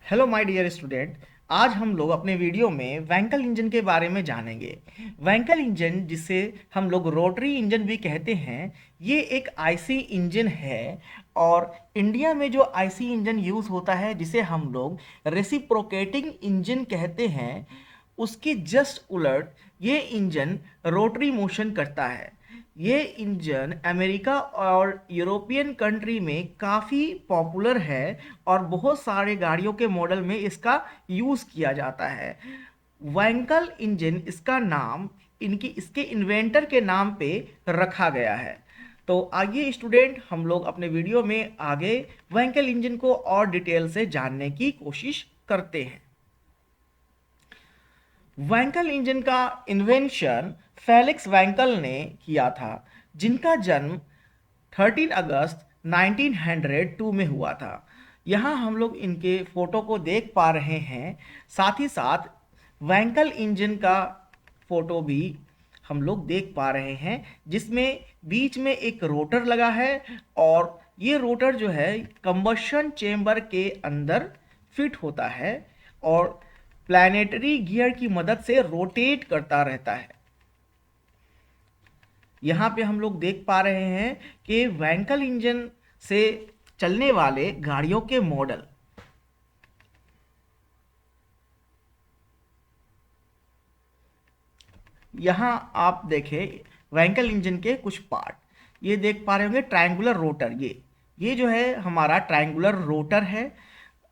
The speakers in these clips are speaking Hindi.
Hello my dear student. आज हम लोग अपने वीडियो में वैंकल इंजन के बारे में जानेंगे। वैंकल इंजन, जिसे हम लोग रोटरी इंजन भी कहते हैं, ये एक आईसी इंजन है। और इंडिया में जो आईसी इंजन यूज़ होता है, जिसे हम लोग रेसिप्रोकेटिंग इंजन कहते हैं, उसके जस्ट उलट ये इंजन रोटरी मोशन करता है। ये इंजन अमेरिका और यूरोपियन कंट्री में काफ़ी पॉपुलर है और बहुत सारे गाड़ियों के मॉडल में इसका यूज़ किया जाता है। वैंकल इंजन, इसका नाम इनकी इसके इन्वेंटर के नाम पे रखा गया है। तो आइए स्टूडेंट, हम लोग अपने वीडियो में आगे वैंकल इंजन को और डिटेल से जानने की कोशिश करते हैं। वैंकल इंजन का इन्वेंशन फेलिक्स वैंकल ने किया था, जिनका जन्म 13 अगस्त 1902 में हुआ था। यहाँ हम लोग इनके फोटो को देख पा रहे हैं। साथ ही साथ वैंकल इंजन का फोटो भी हम लोग देख पा रहे हैं, जिसमें बीच में एक रोटर लगा है। और ये रोटर जो है कंबशन चेम्बर के अंदर फिट होता है और प्लैनेटरी गियर की मदद से रोटेट करता रहता है। यहाँ पे हम लोग देख पा रहे हैं कि वैंकल इंजन से चलने वाले गाड़ियों के मॉडल। यहाँ आप देखें वैंकल इंजन के कुछ पार्ट, ये देख पा रहे होंगे ट्रायंगुलर रोटर। ये जो है हमारा ट्रायंगुलर रोटर है।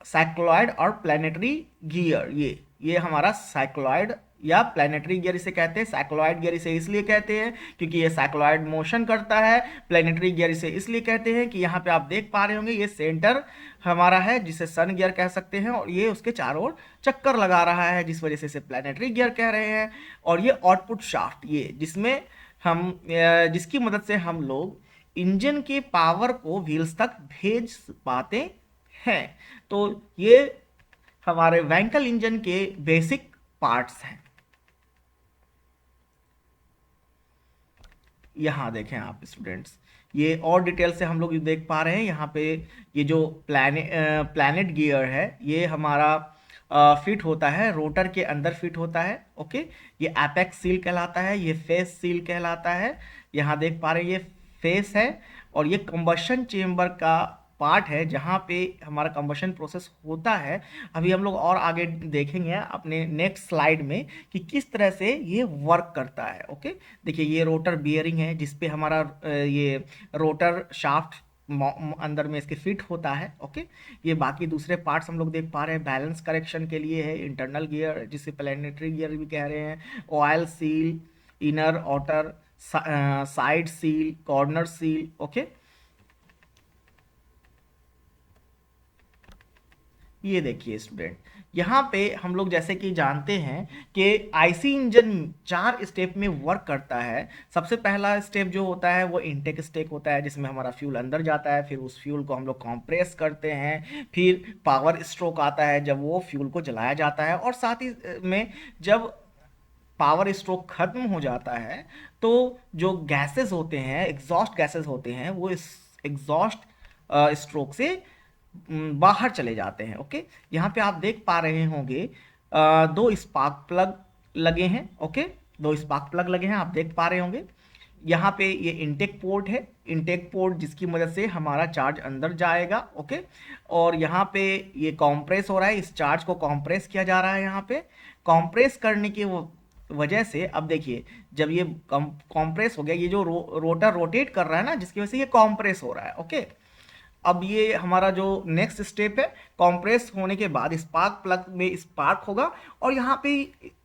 साइक्लॉयड और प्लैनेटरी गियर, ये हमारा साइक्लॉयड या प्लैनेटरी गियर इसे कहते हैं। साइक्लॉयड गियर इसे इसलिए कहते हैं क्योंकि ये साइक्लॉयड मोशन करता है। प्लैनेटरी गियर इसे इसलिए कहते हैं कि यहाँ पे आप देख पा रहे होंगे ये सेंटर हमारा है, जिसे सन गियर कह सकते हैं, और ये उसके चारों ओर चक्कर लगा रहा है, जिस वजह से इसे प्लैनेटरी गियर कह रहे हैं। और ये आउटपुट शाफ्ट, ये जिसमें हम जिसकी मदद से हम लोग इंजन के पावर को व्हील्स तक भेज पाते हैं। तो ये हमारे वैंकल इंजन के बेसिक पार्ट्स हैं। यहाँ देखें आप स्टूडेंट्स, ये और डिटेल से हम लोग ये देख पा रहे हैं। यहाँ पे ये जो प्लैनेट गियर है, ये हमारा फिट होता है, रोटर के अंदर फिट होता है। ओके, ये एपेक्स सील कहलाता है, ये फेस सील कहलाता है। यहाँ देख पा रहे हैं ये फेस है। और ये कंबशन चेम्बर का पार्ट है, जहाँ पे हमारा कंबशन प्रोसेस होता है। अभी हम लोग और आगे देखेंगे अपने नेक्स्ट स्लाइड में कि किस तरह से ये वर्क करता है। ओके, देखिए ये रोटर बियरिंग है, जिसपे हमारा ये रोटर शाफ्ट अंदर में इसके फिट होता है। ओके, ये बाकी दूसरे पार्ट्स हम लोग देख पा रहे हैं। बैलेंस करेक्शन के लिए है इंटरनल गियर, जिसे प्लैनेटरी गियर भी कह रहे हैं। Oil seal, inner outer, side seal, corner seal. Okay, ये देखिए स्टूडेंट, यहाँ पे हम लोग जैसे कि जानते हैं कि आईसी इंजन 4 स्टेप में वर्क करता है। सबसे पहला स्टेप जो होता है वो इनटेक स्टेप होता है, जिसमें हमारा फ्यूल अंदर जाता है। फिर उस फ्यूल को हम लोग कंप्रेस करते हैं। फिर पावर स्ट्रोक आता है, जब वो फ्यूल को जलाया जाता है। और साथ ही में जब पावर स्ट्रोक खत्म हो जाता है, तो जो गैसेस होते हैं, एग्जॉस्ट गैसेस होते हैं, वो इस एग्जॉस्ट स्ट्रोक से बाहर चले जाते हैं। ओके, यहाँ पे आप देख पा रहे होंगे दो स्पार्क प्लग लगे हैं। ओके, दो स्पार्क प्लग लगे हैं, आप देख पा रहे होंगे। यहाँ पे ये इनटेक पोर्ट है, इनटेक पोर्ट जिसकी मदद से हमारा चार्ज अंदर जाएगा। ओके, और यहाँ पे ये कॉम्प्रेस हो रहा है, इस चार्ज को कॉम्प्रेस किया जा रहा है। यहाँ पे कॉम्प्रेस करने की वजह से अब देखिए, जब ये कॉम्प्रेस हो गया, ये जो रोटर रोटेट कर रहा है ना, जिसकी वजह से ये कॉम्प्रेस हो रहा है। ओके, अब ये हमारा जो नेक्स्ट स्टेप है, कंप्रेस होने के बाद स्पार्क प्लग में स्पार्क होगा और यहाँ पे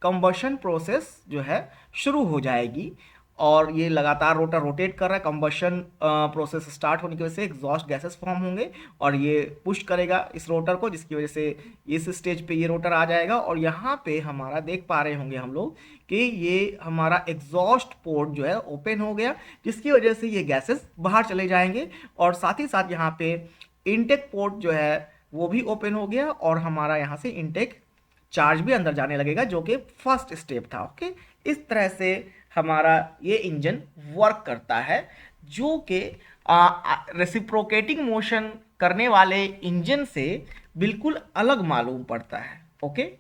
कंबशन प्रोसेस जो है शुरू हो जाएगी। और ये लगातार रोटर रोटेट कर रहा है। कंबशन प्रोसेस स्टार्ट होने की वजह से एग्जॉस्ट गैसेस फॉर्म होंगे और ये पुश करेगा इस रोटर को, जिसकी वजह से इस स्टेज पे ये रोटर आ जाएगा। और यहाँ पे हमारा देख पा रहे होंगे हम लोग कि ये हमारा एग्जॉस्ट पोर्ट जो है ओपन हो गया, जिसकी वजह से ये गैसेस बाहर चले जाएंगे। और साथ ही साथ यहाँ पे इनटेक पोर्ट जो है वो भी ओपन हो गया और हमारा यहाँ से इनटेक चार्ज भी अंदर जाने लगेगा, जो कि फर्स्ट स्टेप था। ओके, इस तरह से हमारा ये इंजन वर्क करता है, जो कि रेसिप्रोकेटिंग मोशन करने वाले इंजन से बिल्कुल अलग मालूम पड़ता है। ओके,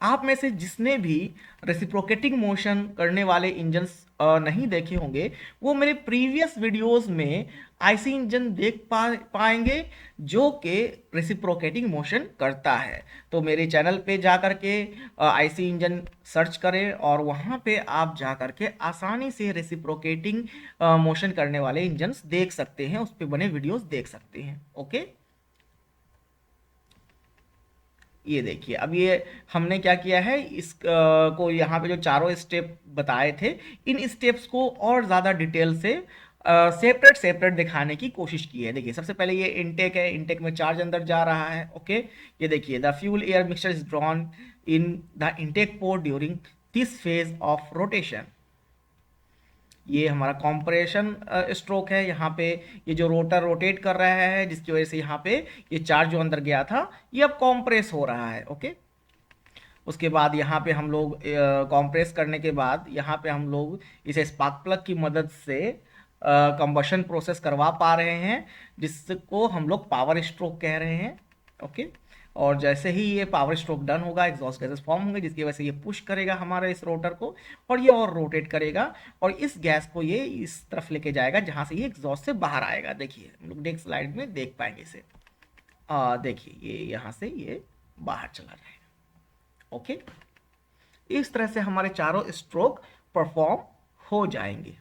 आप में से जिसने भी रेसिप्रोकेटिंग मोशन करने वाले इंजन्स नहीं देखे होंगे, वो मेरे प्रीवियस वीडियोस में आईसी इंजन देख पाएंगे जो कि रेसिप्रोकेटिंग मोशन करता है। तो मेरे चैनल पे जा कर के आईसी इंजन सर्च करें और वहाँ पे आप जा कर के आसानी से रेसिप्रोकेटिंग मोशन करने वाले इंजन्स देख सकते हैं, उस पर बने वीडियोस देख सकते हैं। ओके, ये देखिए, अब ये हमने क्या किया है, इस को यहाँ पे जो चारों स्टेप बताए थे, इन स्टेप्स को और ज़्यादा डिटेल से सेपरेट सेपरेट दिखाने की कोशिश की है। देखिए, सबसे पहले ये इनटेक है, इनटेक में चार्ज अंदर जा रहा है। ओके, ये देखिए, the fuel air mixture is drawn in the intake port during this phase of rotation. ये हमारा कॉम्प्रेशन स्ट्रोक है। यहाँ पे ये जो रोटर रोटेट कर रहा है, जिसकी वजह से यहाँ पे ये चार्ज जो अंदर गया था ये अब कॉम्प्रेस हो रहा है। ओके, उसके बाद यहाँ पे हम लोग कॉम्प्रेस करने के बाद यहाँ पे हम लोग इसे स्पार्क प्लग की मदद से कंबशन प्रोसेस करवा पा रहे हैं, जिसको हम लोग पावर स्ट्रोक कह रहे हैं। ओके, और जैसे ही ये पावर स्ट्रोक डन होगा, एग्जॉस्ट गैसेस फॉर्म होंगे, जिसकी वजह से ये पुश करेगा हमारे इस रोटर को और ये और रोटेट करेगा और इस गैस को ये इस तरफ लेके जाएगा जहाँ से ये एग्जॉस्ट से बाहर आएगा। देखिए, हम लोग नेक्स्ट स्लाइड में देख पाएंगे इसे। देखिए, ये यहाँ से ये बाहर चला जाएगा। ओके, इस तरह से हमारे चारों स्ट्रोक परफॉर्म हो जाएंगे।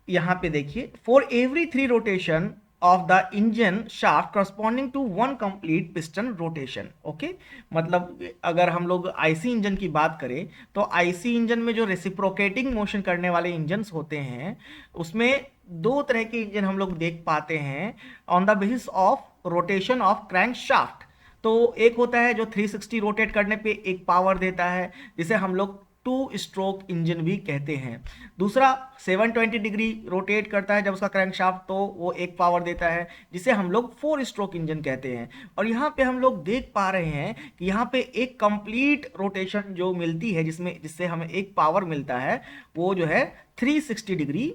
यहां पे देखिए, for every 3 rotation of the engine shaft corresponding to 1 complete piston rotation. Okay, मतलब अगर हम लोग आईसी इंजन की बात करें तो आईसी इंजन में जो रेसिप्रोकेटिंग मोशन करने वाले इंजन्स होते हैं, उसमें 2 तरह के इंजन हम लोग देख पाते हैं on the basis of rotation of crank shaft. तो एक होता है जो 360 रोटेट करने पे एक पावर देता है, जिसे हम लोग 2 स्ट्रोक इंजन भी कहते हैं। दूसरा 720 डिग्री रोटेट करता है जब उसका क्रैंकशाफ्ट, तो वो एक पावर देता है, जिसे हम लोग 4 स्ट्रोक इंजन कहते हैं। और यहाँ पे हम लोग देख पा रहे हैं कि यहाँ पे एक कंप्लीट रोटेशन जो मिलती है, जिससे हमें एक पावर मिलता है, वो जो है 360 डिग्री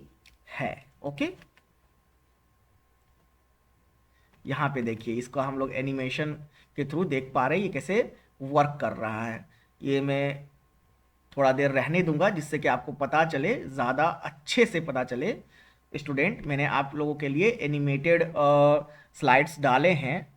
है। ओके, यहाँ पे देखिए, इसको हम लोग एनिमेशन के थ्रू देख पा रहे हैं ये कैसे वर्क कर रहा है। ये मैं थोड़ा देर रहने दूंगा जिससे कि आपको पता चले, ज़्यादा अच्छे से पता चले। स्टूडेंट, मैंने आप लोगों के लिए एनिमेटेड स्लाइड्स डाले हैं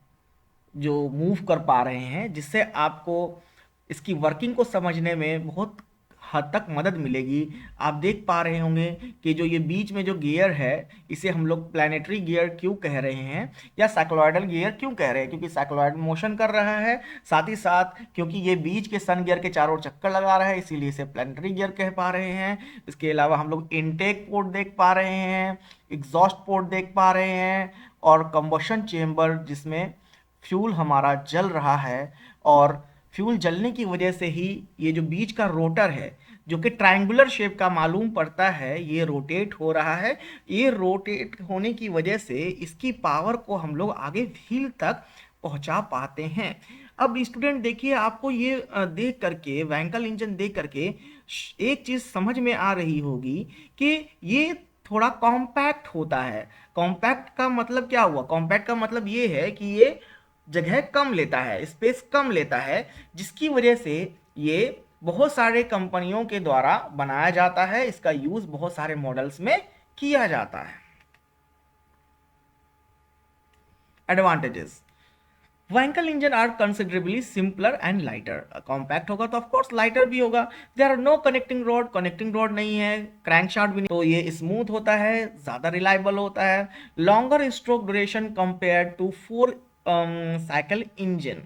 जो मूव कर पा रहे हैं, जिससे आपको इसकी वर्किंग को समझने में बहुत हद तक मदद मिलेगी। आप देख पा रहे होंगे कि जो ये बीच में जो गियर है, इसे हम लोग प्लैनेटरी गियर क्यों कह रहे हैं या साइक्लॉयडल गियर क्यों कह रहे हैं, क्योंकि साइक्लॉयड मोशन कर रहा है, साथ ही साथ क्योंकि ये बीच के सन गियर के चारों चक्कर लगा रहा है, इसीलिए इसे प्लैनेटरी गियर कह पा रहे हैं। इसके अलावा हम लोग इनटेक पोर्ट देख पा रहे हैं, एग्जॉस्ट पोर्ट देख पा रहे हैं और कंबशन चेम्बर जिसमें फ्यूल हमारा जल रहा है, और फ्यूल जलने की वजह से ही ये जो बीच का रोटर है, जो कि ट्रायंगुलर शेप का मालूम पड़ता है, ये रोटेट हो रहा है। ये रोटेट होने की वजह से इसकी पावर को हम लोग आगे व्हील तक पहुंचा पाते हैं। अब स्टूडेंट देखिए, आपको ये देख करके, वैंकल इंजन देख करके एक चीज़ समझ में आ रही होगी कि ये थोड़ा कॉम्पैक्ट होता है। कॉम्पैक्ट का मतलब क्या हुआ? कॉम्पैक्ट का मतलब ये है कि ये जगह कम लेता है, स्पेस कम लेता है, जिसकी वजह से ये बहुत सारे कंपनियों के द्वारा बनाया जाता है। इसका यूज बहुत सारे मॉडल्स में किया जाता है। Advantages, vehicle engine are considerably simpler and lighter. Compact होगा तो ऑफकोर्स लाइटर भी होगा। There are no connecting rod नहीं है, क्रैंकशाफ्ट भी नहीं, तो ये स्मूथ होता है, ज्यादा रिलायबल होता है। Longer stroke duration compare to 4 cycle engine.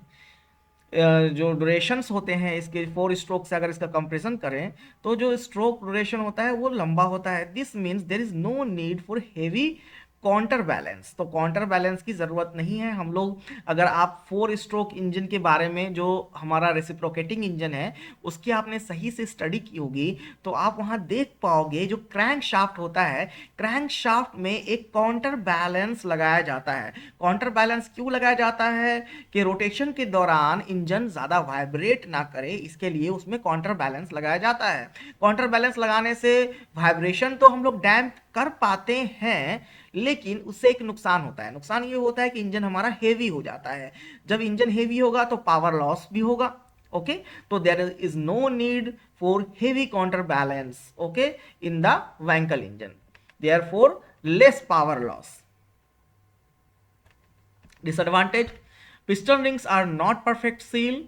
जो ड्यूरेशंस होते हैं इसके 4 स्ट्रोक से अगर इसका कंपेरिजन करें तो जो स्ट्रोक ड्यूरेशन होता है वो लंबा होता है। This means there is no need for heavy counter balance. तो काउंटर बैलेंस की ज़रूरत नहीं है। हम लोग, अगर आप 4 स्ट्रोक इंजन के बारे में, जो हमारा रेसिप्रोकेटिंग इंजन है, उसकी आपने सही से स्टडी की होगी, तो आप वहाँ देख पाओगे जो क्रैंक शाफ्ट होता है, क्रैंक शाफ्ट में एक काउंटर बैलेंस लगाया जाता है। काउंटर बैलेंस क्यों लगाया जाता है? कि रोटेशन के दौरान इंजन ज़्यादा वाइब्रेट ना करे, इसके लिए उसमें काउंटर बैलेंस लगाया जाता है। काउंटर बैलेंस लगाने से वाइब्रेशन तो हम लोग डैम्प कर पाते हैं, लेकिन उससे एक नुकसान होता है। नुकसान ये होता है कि इंजन हमारा हेवी हो जाता है। जब इंजन हेवी होगा तो पावर लॉस भी होगा। ओके, तो there is no need for heavy counter balance, okay, in the Wankel engine, therefore less power loss. Disadvantage, piston rings are not perfect seal.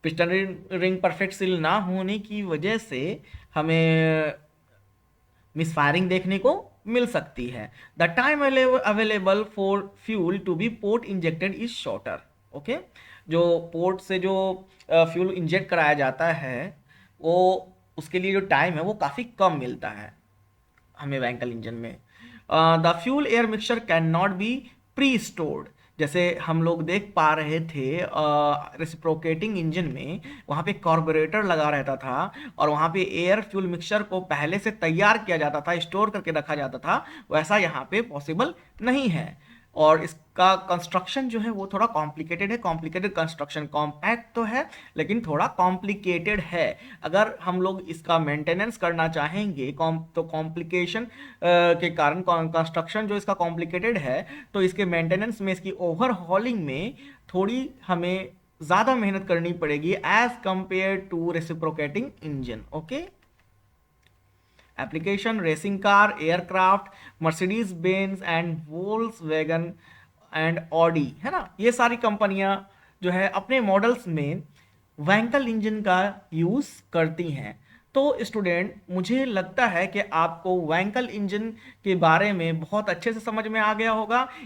Piston ring perfect seal ना होने की वजह से हमें मिसफायरिंग देखने को मिल सकती है। The time available for fuel to be port injected is shorter. Okay, जो पोर्ट से जो फ्यूल इंजेक्ट कराया जाता है वो उसके लिए जो टाइम है वो काफ़ी कम मिलता है हमें वैंकल इंजन में। The fuel air mixture can not be pre stored. जैसे हम लोग देख पा रहे थे रेसिप्रोकेटिंग इंजन में वहाँ पे कार्बोरेटर लगा रहता था और वहाँ पे एयर फ्यूल मिक्सचर को पहले से तैयार किया जाता था, स्टोर करके रखा जाता था। वैसा यहाँ पे पॉसिबल नहीं है और इसका कंस्ट्रक्शन जो है वो थोड़ा कॉम्प्लिकेटेड है। कॉम्प्लिकेटेड कंस्ट्रक्शन, कॉम्पैक्ट तो है लेकिन थोड़ा कॉम्प्लिकेटेड है। अगर हम लोग इसका मेंटेनेंस करना चाहेंगे तो कॉम्प्लिकेशन के कारण, कंस्ट्रक्शन जो इसका कॉम्प्लिकेटेड है तो इसके मेंटेनेंस में, इसकी ओवरहॉलिंग में थोड़ी हमें ज़्यादा मेहनत करनी पड़ेगी as compare to reciprocating engine. Okay, application racing car, aircraft, Mercedes Benz and Volkswagen and Audi, है ना, ये सारी कंपनियां जो है अपने मॉडल्स में वैंकल इंजन का यूज़ करती हैं। तो स्टूडेंट, मुझे लगता है कि आपको वैंकल इंजन के बारे में बहुत अच्छे से समझ में आ गया होगा।